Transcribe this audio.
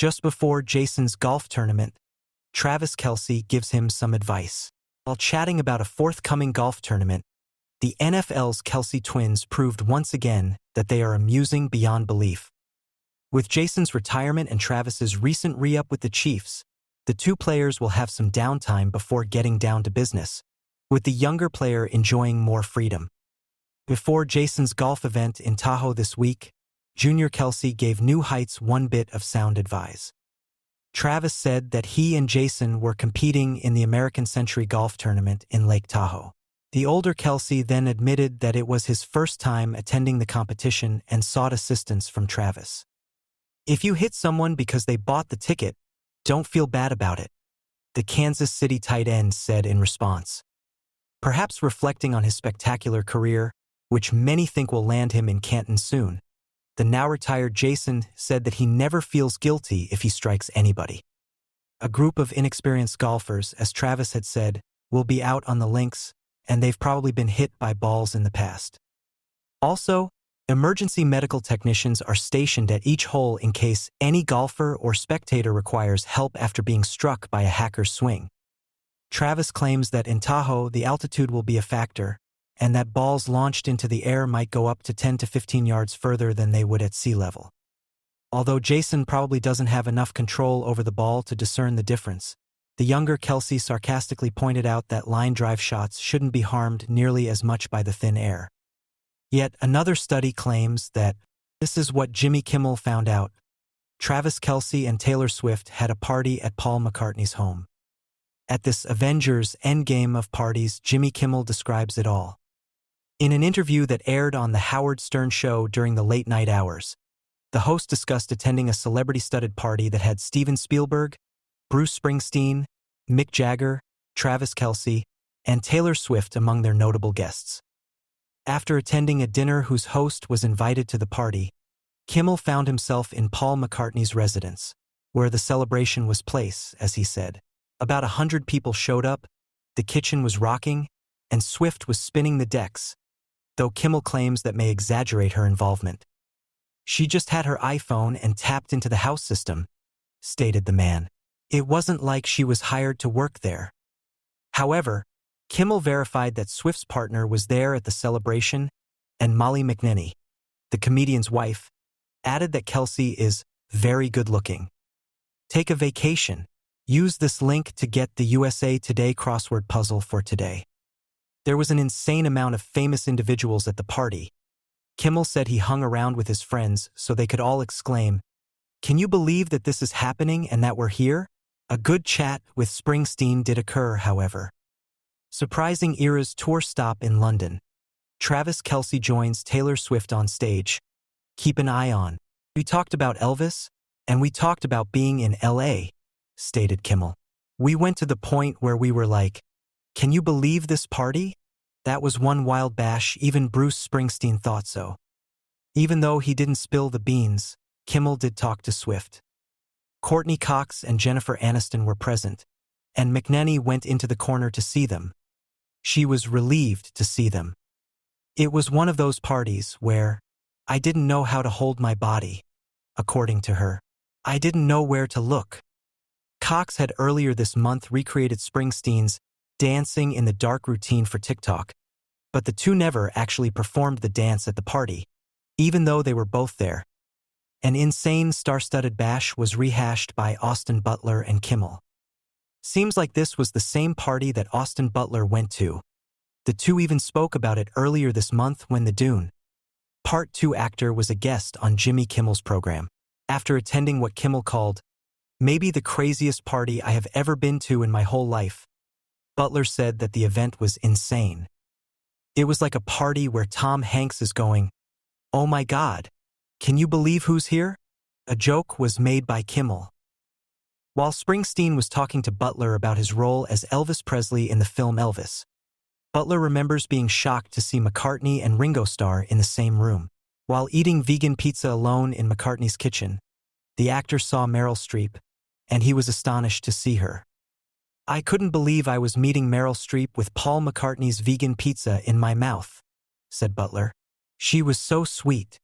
Just before Jason's golf tournament, Travis Kelce gives him some advice. While chatting about a forthcoming golf tournament, the NFL's Kelce twins proved once again that they are amusing beyond belief. With Jason's retirement and Travis's recent re-up with the Chiefs, the two players will have some downtime before getting down to business, with the younger player enjoying more freedom. Before Jason's golf event in Tahoe this week, Junior Kelce gave New Heights one bit of sound advice. Travis said that he and Jason were competing in the American Century Golf Tournament in Lake Tahoe. The older Kelce then admitted that it was his first time attending the competition and sought assistance from Travis. "If you hit someone because they bought the ticket, don't feel bad about it," the Kansas City tight end said in response. Perhaps reflecting on his spectacular career, which many think will land him in Canton soon, the now-retired Jason said that he never feels guilty if he strikes anybody. A group of inexperienced golfers, as Travis had said, will be out on the links, and they've probably been hit by balls in the past. Also, emergency medical technicians are stationed at each hole in case any golfer or spectator requires help after being struck by a hacker's swing. Travis claims that in Tahoe the altitude will be a factor, and that balls launched into the air might go up to 10 to 15 yards further than they would at sea level. Although Jason probably doesn't have enough control over the ball to discern the difference, the younger Kelce sarcastically pointed out that line drive shots shouldn't be harmed nearly as much by the thin air. Yet another study claims that this is what Jimmy Kimmel found out. Travis Kelce and Taylor Swift had a party at Paul McCartney's home. At this Avengers Endgame of parties, Jimmy Kimmel describes it all. In an interview that aired on The Howard Stern Show during the late-night hours, the host discussed attending a celebrity-studded party that had Steven Spielberg, Bruce Springsteen, Mick Jagger, Travis Kelce, and Taylor Swift among their notable guests. After attending a dinner whose host was invited to the party, Kimmel found himself in Paul McCartney's residence, where the celebration was placed, as he said. About 100 people showed up, the kitchen was rocking, and Swift was spinning the decks, though Kimmel claims that may exaggerate her involvement. "She just had her iPhone and tapped into the house system," stated the man. "It wasn't like she was hired to work there." However, Kimmel verified that Swift's partner was there at the celebration, and Molly McNenny, the comedian's wife, added that Kelce is very good-looking. Take a vacation. Use this link to get the USA Today crossword puzzle for today. There was an insane amount of famous individuals at the party. Kimmel said he hung around with his friends so they could all exclaim, "Can you believe that this is happening and that we're here?" A good chat with Springsteen did occur, however. Surprising Eras tour stop in London. Travis Kelce joins Taylor Swift on stage. "Keep an eye on. We talked about Elvis, and we talked about being in LA, stated Kimmel. "We went to the point where we were like, can you believe this party? That was one wild bash, even Bruce Springsteen thought so." Even though he didn't spill the beans, Kimmel did talk to Swift. Courtney Cox and Jennifer Aniston were present, and McNenny went into the corner to see them. She was relieved to see them. "It was one of those parties where I didn't know how to hold my body," according to her. "I didn't know where to look." Cox had earlier this month recreated Springsteen's dancing in the dark routine for TikTok, but the two never actually performed the dance at the party, even though they were both there. An insane star-studded bash was rehashed by Austin Butler and Kimmel. Seems like this was the same party that Austin Butler went to. The two even spoke about it earlier this month when the Dune Part 2 actor was a guest on Jimmy Kimmel's program. After attending what Kimmel called, "maybe the craziest party I have ever been to in my whole life," Butler said that the event was insane. "It was like a party where Tom Hanks is going, 'Oh my God, can you believe who's here?'" A joke was made by Kimmel. While Springsteen was talking to Butler about his role as Elvis Presley in the film Elvis, Butler remembers being shocked to see McCartney and Ringo Starr in the same room. While eating vegan pizza alone in McCartney's kitchen, the actor saw Meryl Streep, and he was astonished to see her. "I couldn't believe I was meeting Meryl Streep with Paul McCartney's vegan pizza in my mouth," said Butler. "She was so sweet."